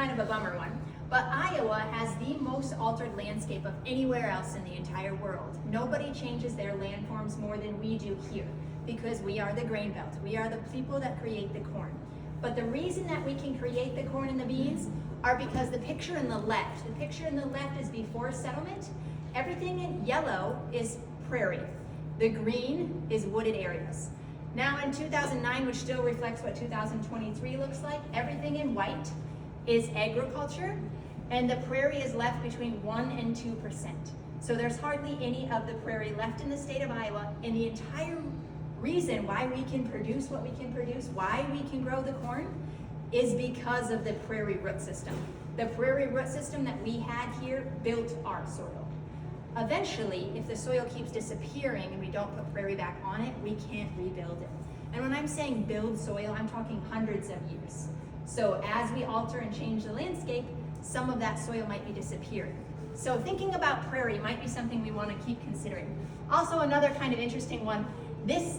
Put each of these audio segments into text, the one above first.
kind of a bummer one. But Iowa has the most altered landscape of anywhere else in the entire world. Nobody changes their landforms more than we do here, because we are the grain belt. We are the people that create the corn. But the reason that we can create the corn and the beans are because the picture in the left is before settlement. Everything in yellow is prairie. The green is wooded areas. Now in 2009, which still reflects what 2023 looks like, everything in white is agriculture, and the prairie is left between 1 and 2%. So there's hardly any of the prairie left in the state of Iowa, and the entire reason why we can produce what we can produce, why we can grow the corn, is because of the prairie root system. The prairie root system that we had here built our soil. Eventually, if the soil keeps disappearing and we don't put prairie back on it, we can't rebuild it. And when I'm saying build soil, I'm talking hundreds of years. So as we alter and change the landscape, some of that soil might be disappearing. So thinking about prairie might be something we want to keep considering. Also, another kind of interesting one, this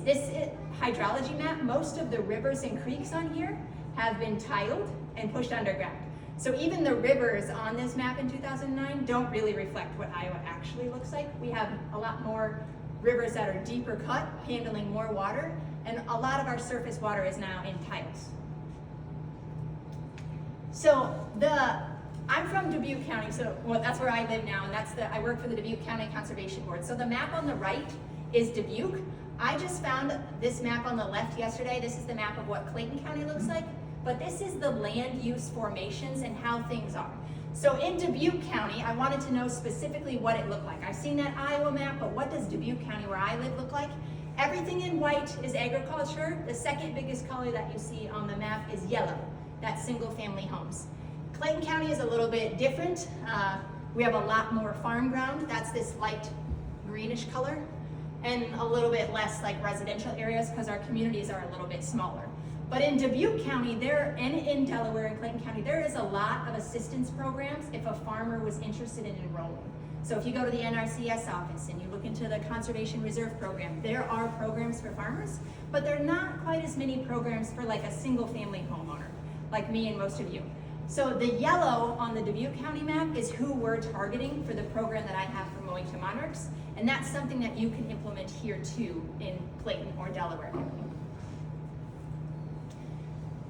hydrology map, most of the rivers and creeks on here have been tiled and pushed underground. So even the rivers on this map in 2009 don't really reflect what Iowa actually looks like. We have a lot more rivers that are deeper cut, handling more water, and a lot of our surface water is now in tiles. So I'm from Dubuque County, so that's where I live now, and I work for the Dubuque County Conservation Board. So the map on the right is Dubuque. I just found this map on the left yesterday. This is the map of what Clayton County looks like, but this is the land use formations and how things are. So in Dubuque County, I wanted to know specifically what it looked like. I've seen that Iowa map, but what does Dubuque County, where I live, look like? Everything in white is agriculture. The second biggest color that you see on the map is yellow. That's single family homes. Clayton County is a little bit different. We have a lot more farm ground. That's this light greenish color, and a little bit less like residential areas because our communities are a little bit smaller. But in Dubuque County, and in Delaware and Clayton County, there is a lot of assistance programs if a farmer was interested in enrolling. So if you go to the NRCS office and you look into the Conservation Reserve Program, there are programs for farmers, but there are not quite as many programs for like a single family homeowner, like me and most of you. So the yellow on the Dubuque County map is who we're targeting for the program that I have for Mowing to Monarchs, and that's something that you can implement here too in Clayton or Delaware County.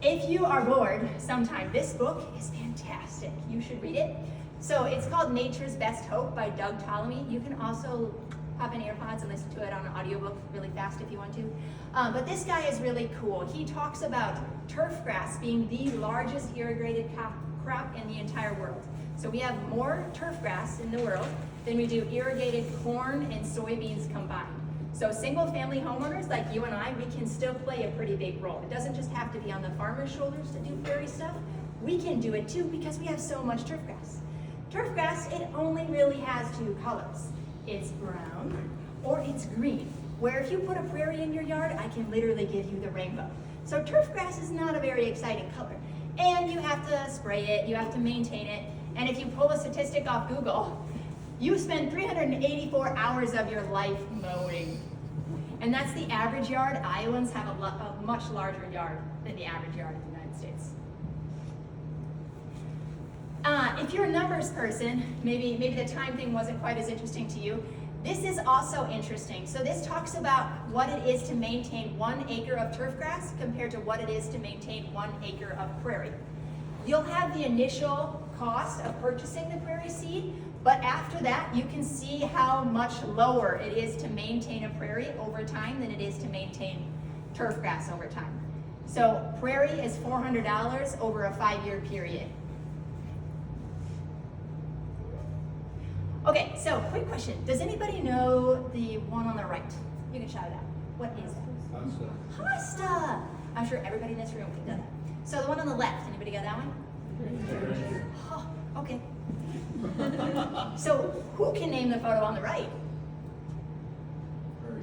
If you are bored sometime, this book is fantastic. You should read it. So it's called Nature's Best Hope by Doug Ptolemy. You can also pop in earpods and listen to it on an audiobook really fast if you want to. But this guy is really cool. He talks about turf grass being the largest irrigated crop in the entire world. So we have more turf grass in the world than we do irrigated corn and soybeans combined. So single family homeowners like you and I, we can still play a pretty big role. It doesn't just have to be on the farmer's shoulders to do prairie stuff. We can do it too because we have so much turf grass. Turf grass, it only really has two colors. It's brown or it's green, where if you put a prairie in your yard, I can literally give you the rainbow. So turf grass is not a very exciting color. And you have to spray it, you have to maintain it, and if you pull a statistic off Google, you spend 384 hours of your life mowing. And that's the average yard. Iowans have a much larger yard than the average yard in the United States. If you're a numbers person, maybe the time thing wasn't quite as interesting to you. This is also interesting. So this talks about what it is to maintain 1 acre of turf grass compared to what it is to maintain 1 acre of prairie. You'll have the initial cost of purchasing the prairie seed, but after that, you can see how much lower it is to maintain a prairie over time than it is to maintain turf grass over time. So prairie is $400 over a 5-year period. Okay, so quick question. Does anybody know the one on the right? You can shout it out. What is that? Pasta. Pasta! I'm sure everybody in this room can do that. So the one on the left, anybody got that one? Oh, okay. So who can name the photo on the right? Very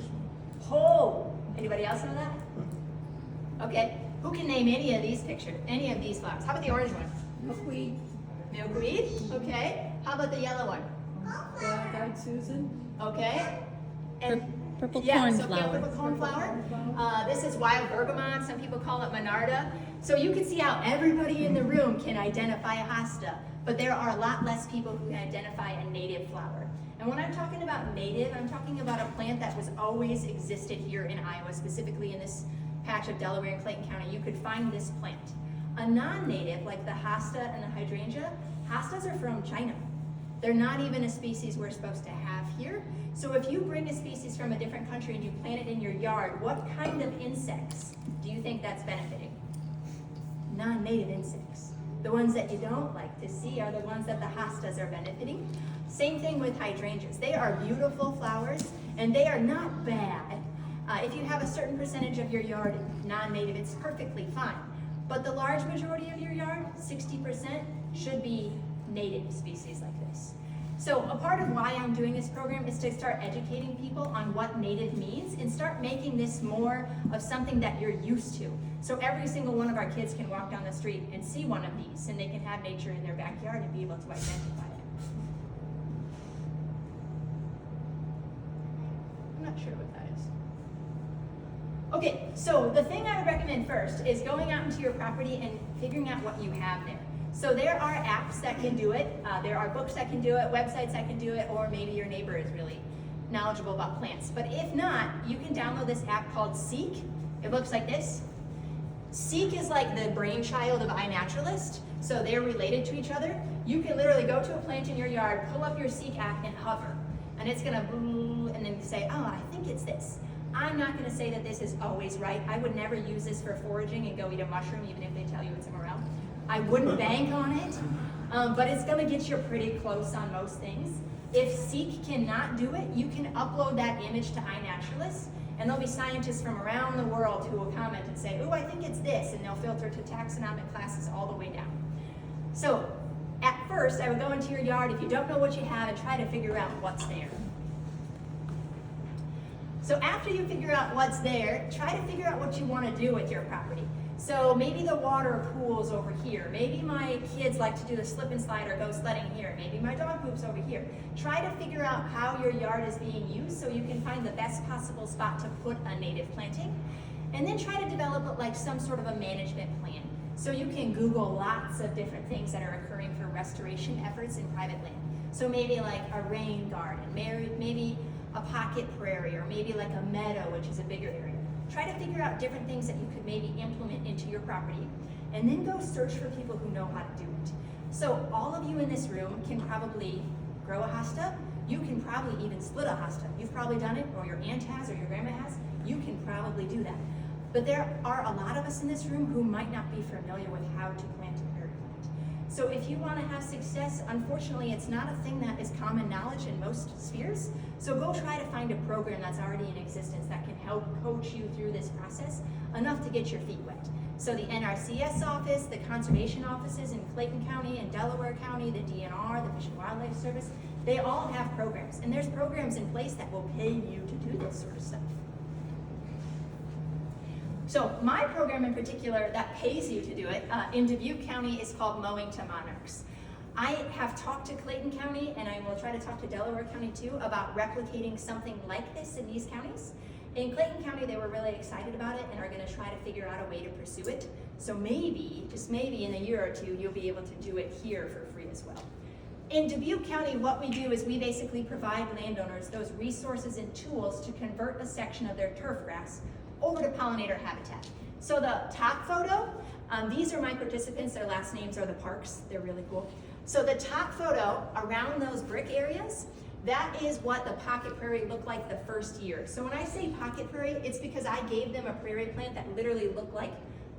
small. Oh, anybody else know that? Okay, who can name any of these pictures, any of these flowers? How about the orange one? Milkweed. Milkweed, okay. How about the yellow one? Black-eyed Susan. Okay. And Purple yeah, cornflower. so purple cornflower. This is wild bergamot. Some people call it monarda. So you can see how everybody in the room can identify a hosta, but there are a lot less people who can identify a native flower. And when I'm talking about native, I'm talking about a plant that was always existed here in Iowa, specifically in this patch of Delaware and Clayton County. You could find this plant. A non-native, like the hosta and the hydrangea, hostas are from China. They're not even a species we're supposed to have here. So if you bring a species from a different country and you plant it in your yard, what kind of insects do you think that's benefiting? Non-native insects. The ones that you don't like to see are the ones that the hostas are benefiting. Same thing with hydrangeas. They are beautiful flowers and they are not bad. If you have a certain percentage of your yard non-native, it's perfectly fine. But the large majority of your yard, 60%, should be native species like this. So a part of why I'm doing this program is to start educating people on what native means and start making this more of something that you're used to. So every single one of our kids can walk down the street and see one of these and they can have nature in their backyard and be able to identify it. I'm not sure what that is. Okay, so the thing I would recommend first is going out into your property and figuring out what you have there. So there are apps that can do it, there are books that can do it, websites that can do it, or maybe your neighbor is really knowledgeable about plants. But if not, you can download this app called Seek. It looks like this. Seek is like the brainchild of iNaturalist, so they're related to each other. You can literally go to a plant in your yard, pull up your Seek app and hover, and it's gonna boo, and then say, oh, I think it's this. I'm not gonna say that this is always right. I would never use this for foraging and go eat a mushroom, even if they tell you it's a morel. I wouldn't bank on it, but it's gonna get you pretty close on most things. If Seek cannot do it, you can upload that image to iNaturalist, and there'll be scientists from around the world who will comment and say, oh, I think it's this, and they'll filter to taxonomic classes all the way down. So at first, I would go into your yard if you don't know what you have and try to figure out what's there. So after you figure out what's there, try to figure out what you want to do with your property. So maybe the water pools over here. Maybe my kids like to do the slip and slide or go sledding here. Maybe my dog poops over here. Try to figure out how your yard is being used so you can find the best possible spot to put a native planting. And then try to develop like some sort of a management plan. So you can Google lots of different things that are occurring for restoration efforts in private land. So maybe like a rain garden, maybe a pocket prairie, or maybe like a meadow, which is a bigger area. Try to figure out different things that you could maybe implement into your property, and then go search for people who know how to do it. So all of you in this room can probably grow a hosta. You can probably even split a hosta. You've probably done it, or your aunt has, or your grandma has. You can probably do that. But there are a lot of us in this room who might not be familiar with how to plant a prairie plant. So if you want to have success, unfortunately, it's not a thing that is common knowledge in most spheres. So go try to find a program that's already in existence that can help coach you through this process enough to get your feet wet. So the NRCS office, the conservation offices in Clayton County and Delaware County, the DNR, the Fish and Wildlife Service, they all have programs. And there's programs in place that will pay you to do this sort of stuff. So my program in particular that pays you to do it in Dubuque County is called Mowing to Monarchs. I have talked to Clayton County, and I will try to talk to Delaware County too, about replicating something like this in these counties. In Clayton County, they were really excited about it and are going to try to figure out a way to pursue it. So maybe, just maybe in a year or two, you'll be able to do it here for free as well. In Dubuque County, what we do is we basically provide landowners those resources and tools to convert a section of their turf grass over to pollinator habitat. So the top photo, these are my participants, their last names are the Parks, they're really cool. So the top photo around those brick areas, that is what the pocket prairie looked like the first year. So when I say pocket prairie, it's because I gave them a prairie plant that literally looked like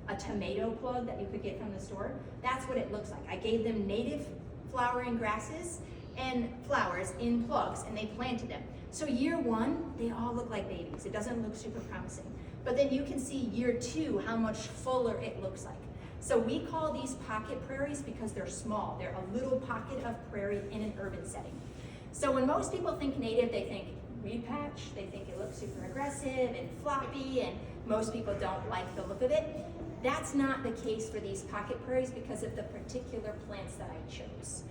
a tomato plug that you could get from the store. That's what it looks like. I gave them native flowering grasses and flowers in plugs, and they planted them. So year one, they all look like babies. It doesn't look super promising. But then you can see year two how much fuller it looks like. So we call these pocket prairies because they're small. They're a little pocket of prairie in an urban setting. So when most people think native, they think weed patch, they think it looks super aggressive and floppy, and most people don't like the look of it. That's not the case for these pocket prairies because of the particular plants that I chose.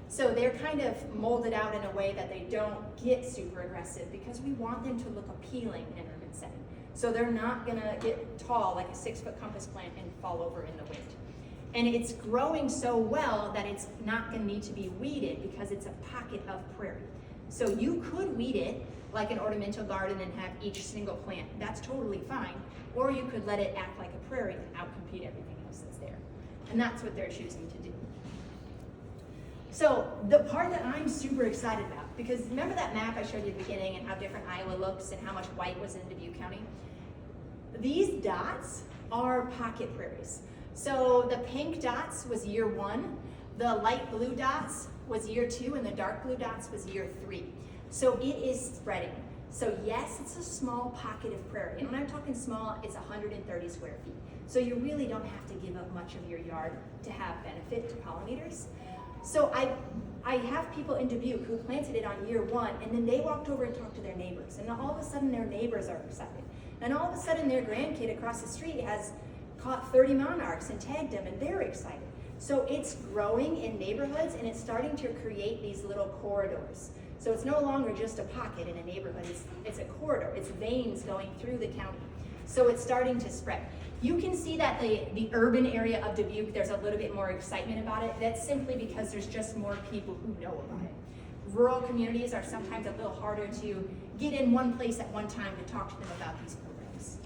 So they're kind of molded out in a way that they don't get super aggressive because we want them to look appealing in an urban setting. So they're not gonna get tall like a 6-foot compass plant and fall over in the wind. And it's growing so well that it's not gonna need to be weeded because it's a pocket of prairie. So you could weed it like an ornamental garden and have each single plant. That's totally fine. Or you could let it act like a prairie and outcompete everything else that's there. And that's what they're choosing to do. So the part that I'm super excited about, because remember that map I showed you at the beginning and how different Iowa looks and how much white was in Dubuque County? These dots are pocket prairies. So the pink dots was year 1, the light blue dots was year 2, and the dark blue dots was year 3. So it is spreading. So yes, it's a small pocket of prairie. And when I'm talking small, it's 130 square feet. So you really don't have to give up much of your yard to have benefit to pollinators. So I have people in Dubuque who planted it on year 1, and then they walked over and talked to their neighbors. And all of a sudden their neighbors are excited. And all of a sudden their grandkid across the street has caught 30 monarchs and tagged them, and they're excited. So it's growing in neighborhoods, and it's starting to create these little corridors. So it's no longer just a pocket in a neighborhood, it's a corridor, it's veins going through the county. So it's starting to spread. You can see that the urban area of Dubuque, there's a little bit more excitement about it. That's simply because there's just more people who know about it. Rural communities are sometimes a little harder to get in one place at one time to talk to them about these programs.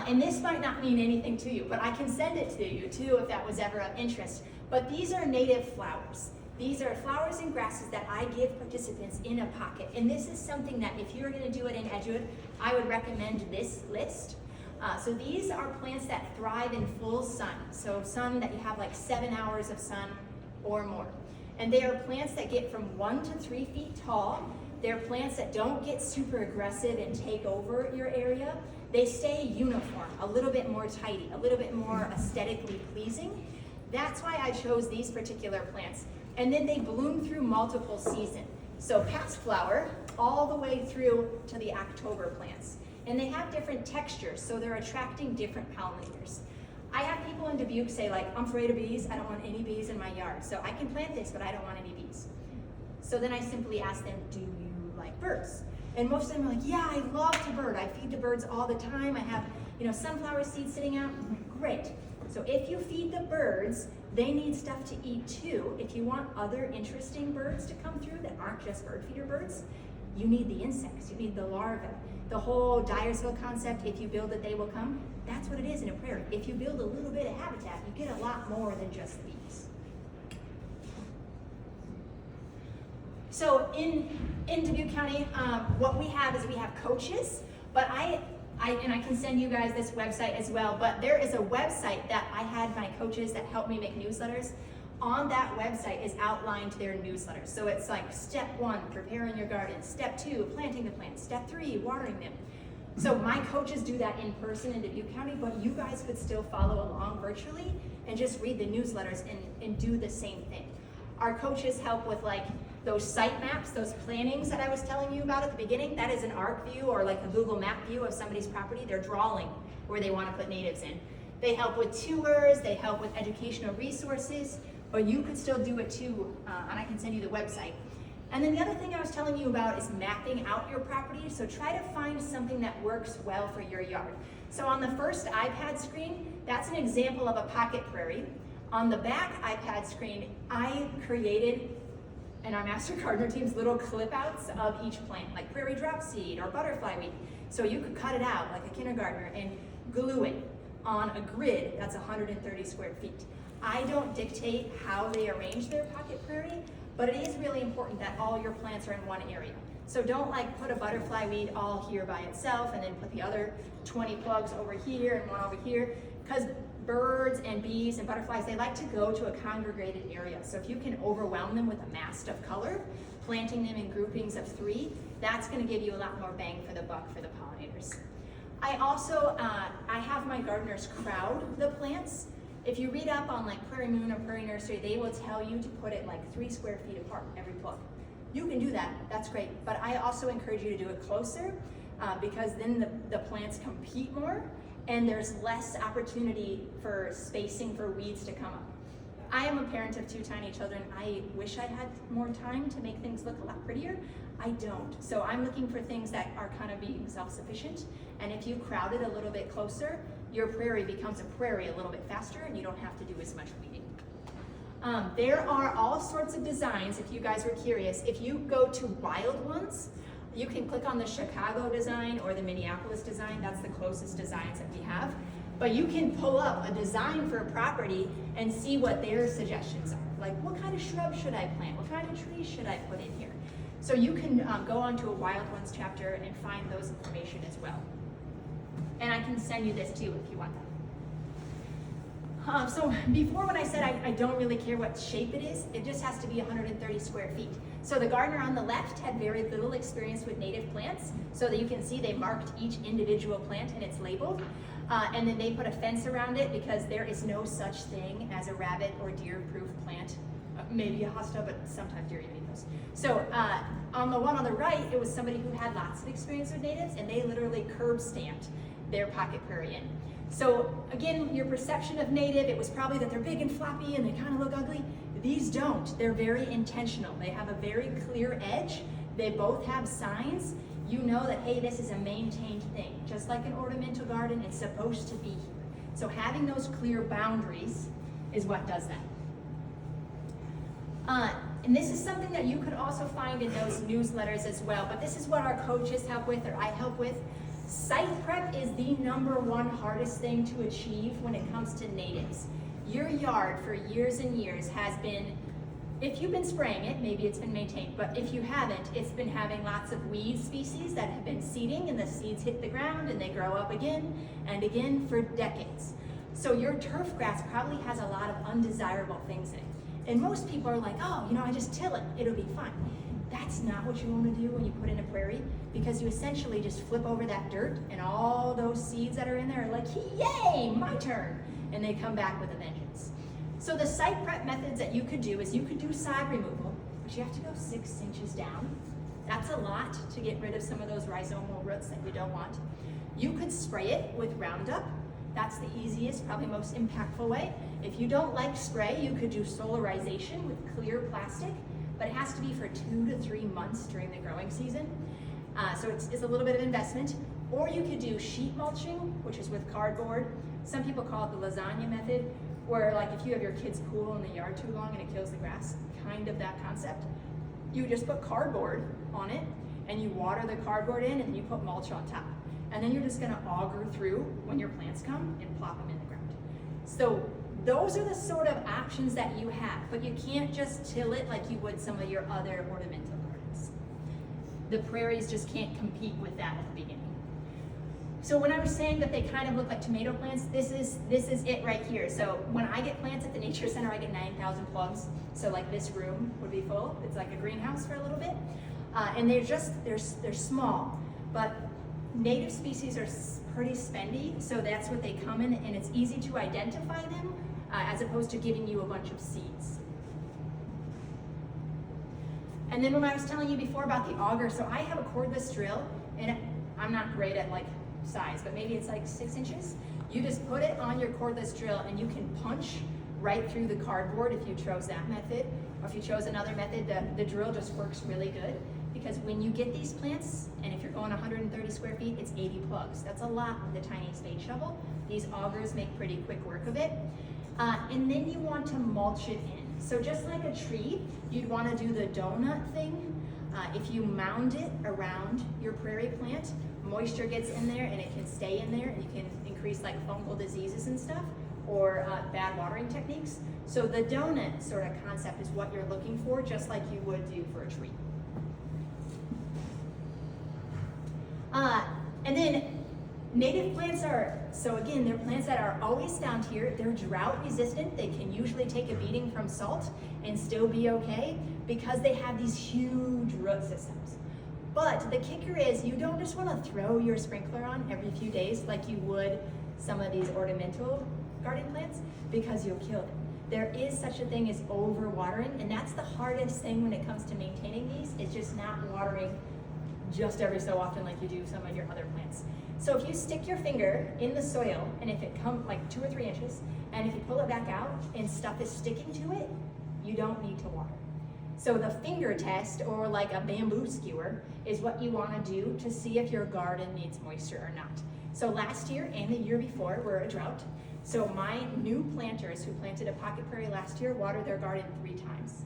And this might not mean anything to you, but I can send it to you too if that was ever of interest. But these are native flowers. These are flowers and grasses that I give participants in a pocket. And this is something that if you're gonna do it in Edgewood, I would recommend this list. So these are plants that thrive in full sun. So sun that you have like 7 hours of sun or more. And they are plants that get from 1 to 3 feet tall. They're plants that don't get super aggressive and take over your area. They stay uniform, a little bit more tidy, a little bit more aesthetically pleasing. That's why I chose these particular plants. And then they bloom through multiple seasons. So past flower all the way through to the October plants. And they have different textures, so they're attracting different pollinators. I have people in Dubuque say like, I'm afraid of bees, I don't want any bees in my yard. So I can plant this, but I don't want any bees. So then I simply ask them, do you like birds? And most of them are like, yeah, I love to bird. I feed the birds all the time. I have, sunflower seeds sitting out. Great. So if you feed the birds, they need stuff to eat too. If you want other interesting birds to come through that aren't just bird feeder birds, you need the insects, you need the larvae. The whole Dyersville concept, if you build it, they will come. That's what it is in a prairie. If you build a little bit of habitat, you get a lot more than just the bees. So in Dubuque County, what we have is we have coaches, but I can send you guys this website as well, but there is a website that I had my coaches that helped me make newsletters. On that website is outlined their newsletters. So it's like step 1, preparing your garden. Step 2, planting the plants. Step 3, watering them. So my coaches do that in person in Dubuque County, but you guys could still follow along virtually and just read the newsletters and do the same thing. Our coaches help with like those site maps, those plannings that I was telling you about at the beginning. That is an ARC view or like a Google map view of somebody's property. They're drawing where they want to put natives in. They help with tours, they help with educational resources, but you could still do it too, and I can send you the website. And then the other thing I was telling you about is mapping out your property. So try to find something that works well for your yard. So on the first iPad screen, that's an example of a pocket prairie. On the back iPad screen, I created, and our Master Gardener team's little clip outs of each plant, like prairie drop seed or butterfly weed. So you could cut it out like a kindergartner and glue it on a grid that's 130 square feet. I don't dictate how they arrange their pocket prairie, but it is really important that all your plants are in one area. So don't like put a butterfly weed all here by itself and then put the other 20 plugs over here and one over here, because birds and bees and butterflies, they like to go to a congregated area. So if you can overwhelm them with a mass of color, planting them in groupings of 3, that's gonna give you a lot more bang for the buck for the pollinators. I also, I have my gardeners crowd the plants. If you read up on like Prairie Moon or Prairie Nursery, they will tell you to put it like 3 square feet apart, every plug. You can do that, that's great. But I also encourage you to do it closer because then the plants compete more and there's less opportunity for spacing for weeds to come up. I am a parent of 2 tiny children. I wish I had more time to make things look a lot prettier. I don't. So I'm looking for things that are kind of being self-sufficient. And if you crowd it a little bit closer, your prairie becomes a prairie a little bit faster and you don't have to do as much weeding. There are all sorts of designs, if you guys were curious. If you go to Wild Ones, you can click on the Chicago design or the Minneapolis design. That's the closest designs that we have. But you can pull up a design for a property and see what their suggestions are. Like, what kind of shrub should I plant? What kind of trees should I put in here? So you can go onto a Wild Ones chapter and find those information as well. And I can send you this too if you want that. So before, when I said I don't really care what shape it is, it just has to be 130 square feet. So the gardener on the left had very little experience with native plants, so that you can see they marked each individual plant and it's labeled. And then they put a fence around it because there is no such thing as a rabbit or deer-proof plant. Maybe a hosta, but sometimes deer eat those. So on the one on the right, it was somebody who had lots of experience with natives, and they literally curb stamped their pocket prairie in. So again, your perception of native, it was probably that they're big and floppy and they kind of look ugly. These don't. They're very intentional. They have a very clear edge. They both have signs. You know that, hey, this is a maintained thing. Just like an ornamental garden, it's supposed to be here. So having those clear boundaries is what does that. And this is something that you could also find in those newsletters as well, but this is what our coaches help with, or I help with. Site prep is the #1 hardest thing to achieve when it comes to natives. Your yard for years and years has been, if you've been spraying it, maybe it's been maintained, but if you haven't, it's been having lots of weed species that have been seeding, and the seeds hit the ground and they grow up again and again for decades. So your turf grass probably has a lot of undesirable things in it. And most people are like, oh, I just till it, it'll be fine. That's not what you want to do when you put in a prairie, because you essentially just flip over that dirt and all those seeds that are in there are like, yay, my turn. And they come back with a vengeance. So the site prep methods that you could do is you could do sod removal, but you have to go 6 inches down. That's a lot to get rid of some of those rhizomal roots that you don't want. You could spray it with Roundup. That's the easiest, probably most impactful way. If you don't like spray, you could do solarization with clear plastic, but it has to be for 2 to 3 months during the growing season. So it's a little bit of investment. Or you could do sheet mulching, which is with cardboard. Some people call it the lasagna method, where like if you have your kids' pool in the yard too long and it kills the grass, kind of that concept. You just put cardboard on it and you water the cardboard in and you put mulch on top. And then you're just gonna auger through when your plants come and plop them in the ground. So those are the sort of options that you have, but you can't just till it like you would some of your other ornamental gardens. The prairies just can't compete with that at the beginning. So when I was saying that they kind of look like tomato plants, this is it right here. So when I get plants at the Nature Center, I get 9,000 plugs. So like this room would be full. It's like a greenhouse for a little bit. And they're small, but native species are pretty spendy, so that's what they come in, and it's easy to identify them as opposed to giving you a bunch of seeds. And then when I was telling you before about the auger, so I have a cordless drill, and I'm not great at like size, but maybe it's like 6 inches. You just put it on your cordless drill and you can punch right through the cardboard if you chose that method, or if you chose another method, the drill just works really good. Because when you get these plants, and if you're going 130 square feet, it's 80 plugs. That's a lot with a tiny spade shovel. These augers make pretty quick work of it. And then you want to mulch it in. So just like a tree, you'd want to do the donut thing. If you mound it around your prairie plant, moisture gets in there and it can stay in there, and you can increase like fungal diseases and stuff, or bad watering techniques. So the donut sort of concept is what you're looking for, just like you would do for a tree. And then native plants so again, they're plants that are always found here. They're drought resistant. They can usually take a beating from salt and still be okay because they have these huge root systems. But the kicker is you don't just want to throw your sprinkler on every few days like you would some of these ornamental garden plants, because you'll kill them. There is such a thing as over-watering, and that's the hardest thing when it comes to maintaining these, is just not watering just every so often like you do some of your other plants. So if you stick your finger in the soil, and if it comes like 2 or 3 inches, And if you pull it back out and stuff is sticking to it, you don't need to water. So the finger test, or like a bamboo skewer, is what you want to do to see if your garden needs moisture or not. So last year and the year before were a drought. So my new planters who planted a pocket prairie last year watered their garden 3 times.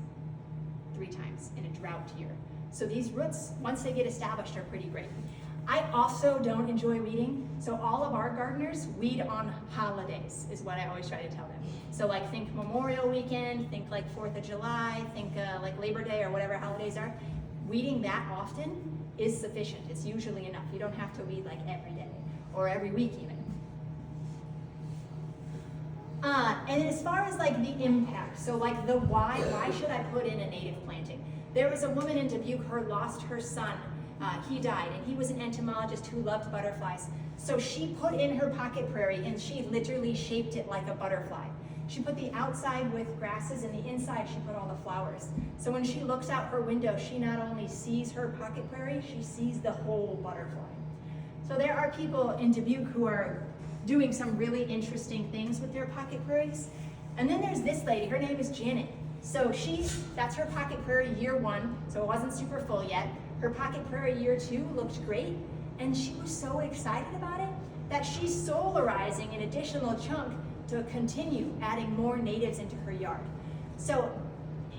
3 times in a drought year. So these roots, once they get established, are pretty great. I also don't enjoy weeding, so all of our gardeners weed on holidays, is what I always try to tell them. So like think Memorial Weekend, think like 4th of July, think like Labor Day or whatever holidays are. Weeding that often is sufficient. It's usually enough. You don't have to weed like every day or every week even. And as far as like the impact, so like the why should I put in a native planting? There was a woman in Dubuque who lost her son. He died, and he was an entomologist who loved butterflies. So she put in her pocket prairie, and she literally shaped it like a butterfly. She put the outside with grasses, and the inside she put all the flowers. So when she looks out her window, she not only sees her pocket prairie, she sees the whole butterfly. So there are people in Dubuque who are doing some really interesting things with their pocket prairies. And then there's this lady, her name is Janet. So that's her pocket prairie year 1, so it wasn't super full yet. Her pocket prairie year 2 looked great, and she was so excited about it that she's solarizing an additional chunk to continue adding more natives into her yard. So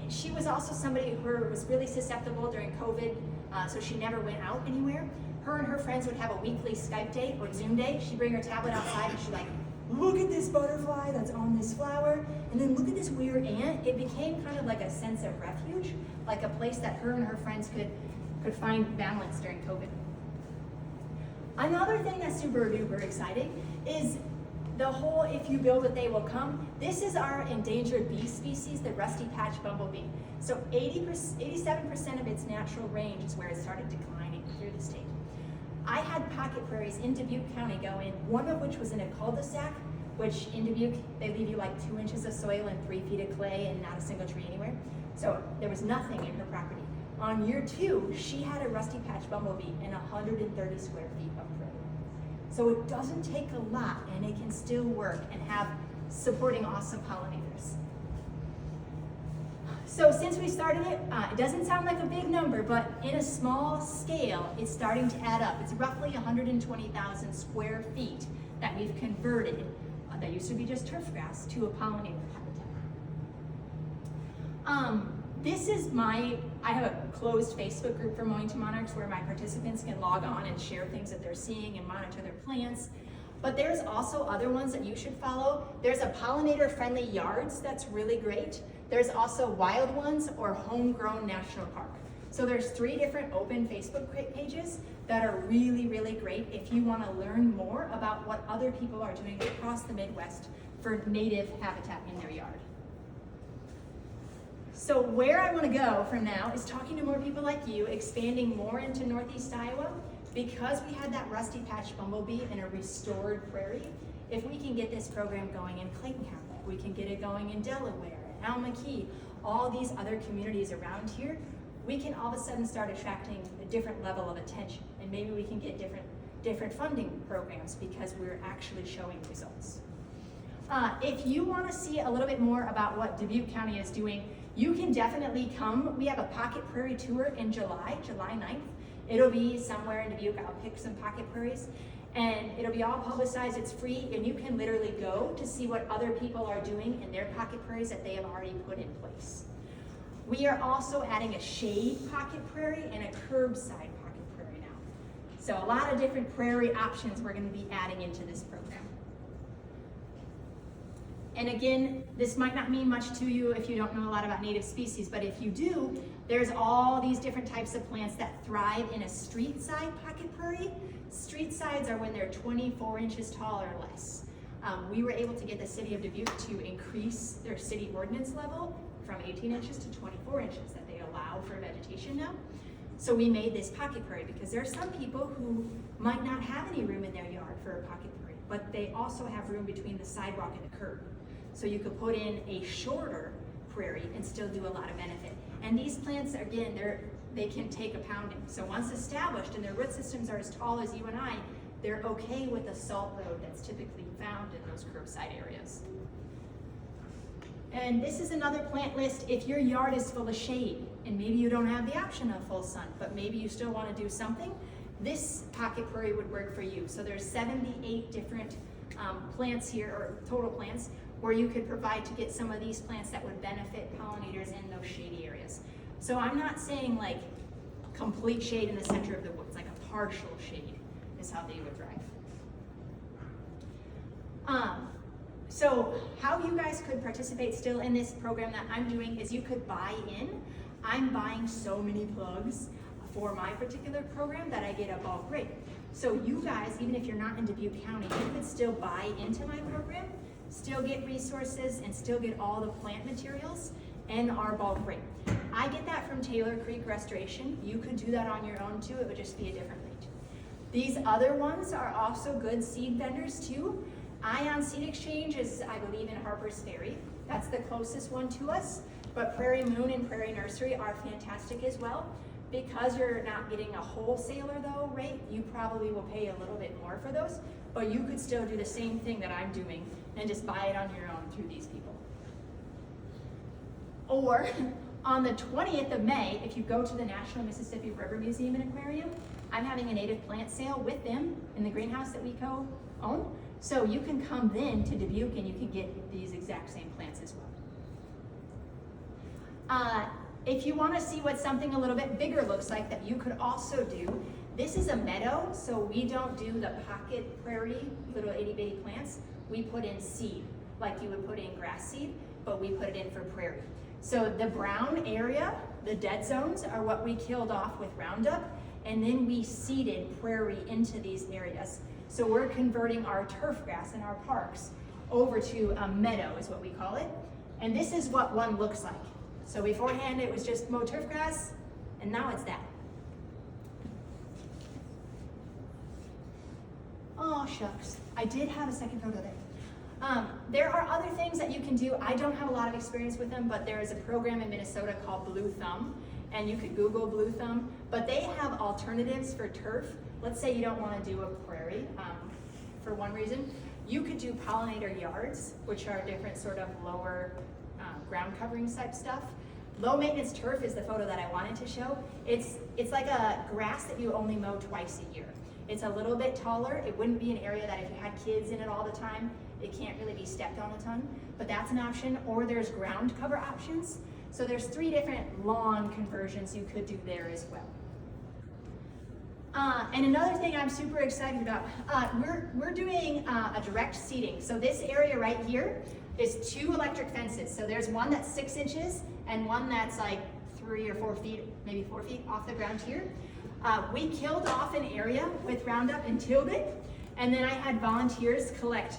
she was also somebody who was really susceptible during COVID, so she never went out anywhere. Her and her friends would have a weekly Skype day or Zoom day. She'd bring her tablet outside and she'd like, look at this butterfly that's on this flower, and then look at this weird ant. It became kind of like a sense of refuge, like a place that her and her friends could find balance during COVID. Another thing that's super duper exciting is the whole if you build it, they will come. This is our endangered bee species, the rusty patch bumblebee. So 87% of its natural range is where it started declining through the state. I had pocket prairies in Dubuque County go in, one of which was in a cul-de-sac, which in Dubuque, they leave you like 2 inches of soil and 3 feet of clay and not a single tree anywhere. So there was nothing in her property. On year 2, she had a rusty patch bumblebee and 130 square feet of prairie. So it doesn't take a lot, and it can still work and have supporting awesome pollinators. So since we started it, it doesn't sound like a big number, but in a small scale, it's starting to add up. It's roughly 120,000 square feet that we've converted, that used to be just turf grass, to a pollinator habitat. I have a closed Facebook group for Mowing to Monarchs where my participants can log on and share things that they're seeing and monitor their plants. But there's also other ones that you should follow. There's a pollinator-friendly yards that's really great. There's also wild ones or homegrown national park. So there's 3 different open Facebook pages that are really, really great if you want to learn more about what other people are doing across the Midwest for native habitat in their yard. So where I want to go from now is talking to more people like you, expanding more into Northeast Iowa. Because we had that rusty patch bumblebee in a restored prairie, if we can get this program going in Clayton County, we can get it going in Delaware, Alma Key, all these other communities around here, we can all of a sudden start attracting a different level of attention, and maybe we can get different funding programs because we're actually showing results. If you want to see a little bit more about what Dubuque County is doing, you can definitely come. We have a pocket prairie tour in July 9th. It'll be somewhere in Dubuque. I'll pick some pocket prairies, and it'll be all publicized. It's free, and you can literally go to see what other people are doing in their pocket prairies that they have already put in place. We are also adding a shade pocket prairie and a curbside pocket prairie now. So a lot of different prairie options we're going to be adding into this program. And again, this might not mean much to you if you don't know a lot about native species, but if you do, there's all these different types of plants that thrive in a street side pocket prairie. Street sides are when they're 24 inches tall or less. We were able to get the city of Dubuque to increase their city ordinance level from 18 inches to 24 inches that they allow for vegetation now. So we made this pocket prairie because there are some people who might not have any room in their yard for a pocket prairie, but they also have room between the sidewalk and the curb. So you could put in a shorter prairie and still do a lot of benefit. And these plants, again, they can take a pounding. So once established and their root systems are as tall as you and I, they're okay with the salt road that's typically found in those curbside areas. And this is another plant list if your yard is full of shade and maybe you don't have the option of full sun, but maybe you still want to do something. This pocket prairie would work for you. So there's 78 different plants here, or total plants, where you could provide to get some of these plants that would benefit pollinators in those shady areas. So I'm not saying like complete shade in the center of the woods, like a partial shade is how they would thrive. So how you guys could participate still in this program that I'm doing is you could buy in. I'm buying so many plugs for my particular program that I get a bulk rate. So you guys, even if you're not in Dubuque County, you could still buy into my program, still get resources, and still get all the plant materials and our bulk rate. I get that from Taylor Creek Restoration. You could do that on your own too, it would just be a different rate. These other ones are also good seed vendors too. Ion Seed Exchange is, I believe, in Harper's Ferry. That's the closest one to us, but Prairie Moon and Prairie Nursery are fantastic as well. Because you're not getting a wholesaler though rate, you probably will pay a little bit more for those, but you could still do the same thing that I'm doing and just buy it on your own through these people. Or on the 20th of May, if you go to the National Mississippi River Museum and Aquarium, I'm having a native plant sale with them in the greenhouse that we co-own. So you can come then to Dubuque and you can get these exact same plants as well. If you want to see what something a little bit bigger looks like that you could also do, this is a meadow, so we don't do the pocket prairie, little itty bitty plants. We put in seed, like you would put in grass seed, but we put it in for prairie. So the brown area, the dead zones, are what we killed off with Roundup, and then we seeded prairie into these areas. So we're converting our turf grass in our parks over to a meadow is what we call it. And this is what one looks like. So beforehand it was just mow turf grass, and now it's that. Oh shucks, I did have a second photo there. There are other things that you can do. I don't have a lot of experience with them, but there is a program in Minnesota called Blue Thumb, and you could Google Blue Thumb, but they have alternatives for turf. Let's say you don't want to do a prairie for one reason. You could do pollinator yards, which are different sort of lower ground covering type stuff. Low maintenance turf is the photo that I wanted to show. It's like a grass that you only mow twice a year. It's a little bit taller. It wouldn't be an area that if you had kids in it all the time, it can't really be stepped on a ton, but that's an option. Or there's ground cover options. So there's 3 different lawn conversions you could do there as well. And another thing I'm super excited about, we're doing a direct seeding. So this area right here is 2 electric fences. So there's one that's 6 inches and one that's like 3 or 4 feet, maybe 4 feet off the ground here. We killed off an area with Roundup and tilled it, and then I had volunteers collect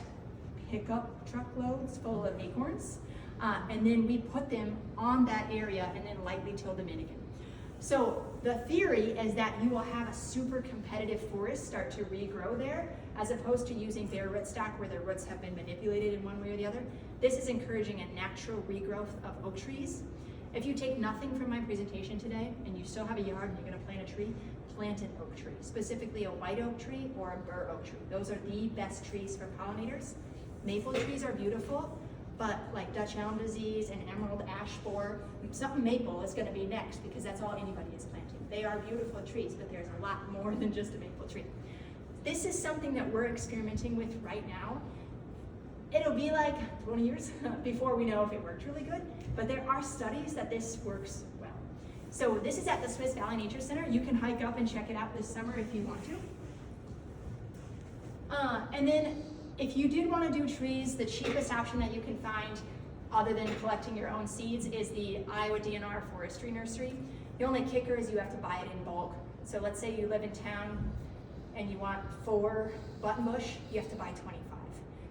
pickup truckloads full of acorns, and then we put them on that area and then lightly tilled them in again. So the theory is that you will have a super competitive forest start to regrow there, as opposed to using bare rootstock where the roots have been manipulated in one way or the other. This is encouraging a natural regrowth of oak trees. If you take nothing from my presentation today and you still have a yard and you're going to plant a tree, plant an oak tree, specifically a white oak tree or a bur oak tree. Those are the best trees for pollinators. Maple trees are beautiful, but like Dutch elm disease and emerald ash borer, something maple is going to be next because that's all anybody is planting. They are beautiful trees, but there's a lot more than just a maple tree. This is something that we're experimenting with right now. It'll be like 20 years before we know if it worked really good, but there are studies that this works well. So this is at the Swiss Valley Nature Center. You can hike up and check it out this summer if you want to. And then if you did want to do trees, the cheapest option that you can find other than collecting your own seeds is the Iowa DNR Forestry Nursery. The only kicker is you have to buy it in bulk. So let's say you live in town and you want 4 buttonbush, you have to buy 25.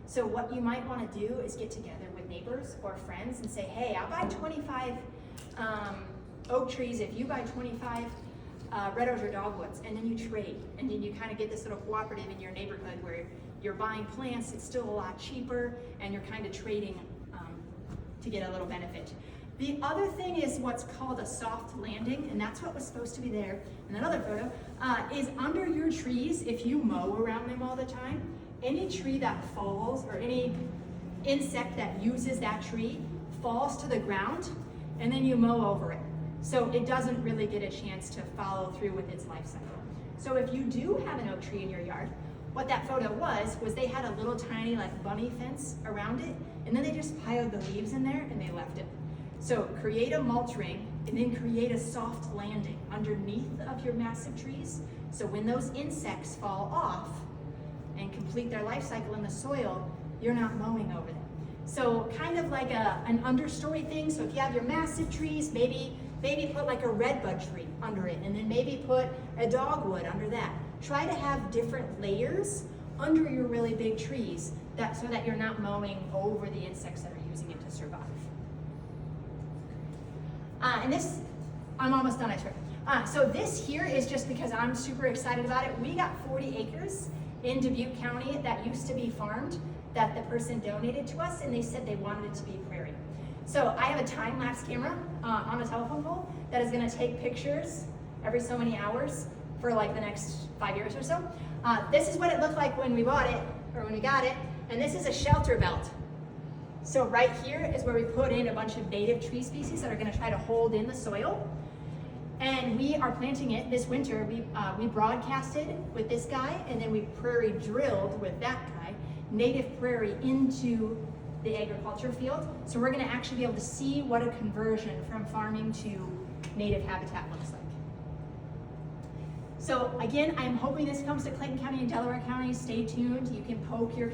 So what you might want to do is get together with neighbors or friends and say, hey, I'll buy 25 oak trees if you buy 25 red oaks or dogwoods, and then you trade, and then you kind of get this little cooperative in your neighborhood where you're buying plants, it's still a lot cheaper, and you're kind of trading to get a little benefit. The other thing is what's called a soft landing, and that's what was supposed to be there in another photo, is under your trees, if you mow around them all the time, any tree that falls or any insect that uses that tree falls to the ground and then you mow over it. So it doesn't really get a chance to follow through with its life cycle. So if you do have an oak tree in your yard, what that photo was they had a little tiny like bunny fence around it, and then they just piled the leaves in there and they left it. So create a mulch ring and then create a soft landing underneath of your massive trees. So when those insects fall off and complete their life cycle in the soil, you're not mowing over them. So kind of like an understory thing. So if you have your massive trees, maybe put like a redbud tree under it, and then maybe put a dogwood under that. Try to have different layers under your really big trees so that you're not mowing over the insects that are using it to survive. And this, I'm almost done, I swear. So this here is just because I'm super excited about it. We got 40 acres in Dubuque County that used to be farmed that the person donated to us, and they said they wanted it to be prairie. So I have a time-lapse camera on a telephone pole that is gonna take pictures every so many hours for like the next 5 years or so. This is what it looked like when we bought it, or when we got it, and this is a shelter belt. So right here is where we put in a bunch of native tree species that are gonna try to hold in the soil. And we are planting it this winter. We broadcasted with this guy, and then we prairie drilled with that guy, native prairie into the agriculture field. So we're gonna actually be able to see what a conversion from farming to native habitat looks like. So again, I'm hoping this comes to Clayton County and Delaware County. Stay tuned. You can poke your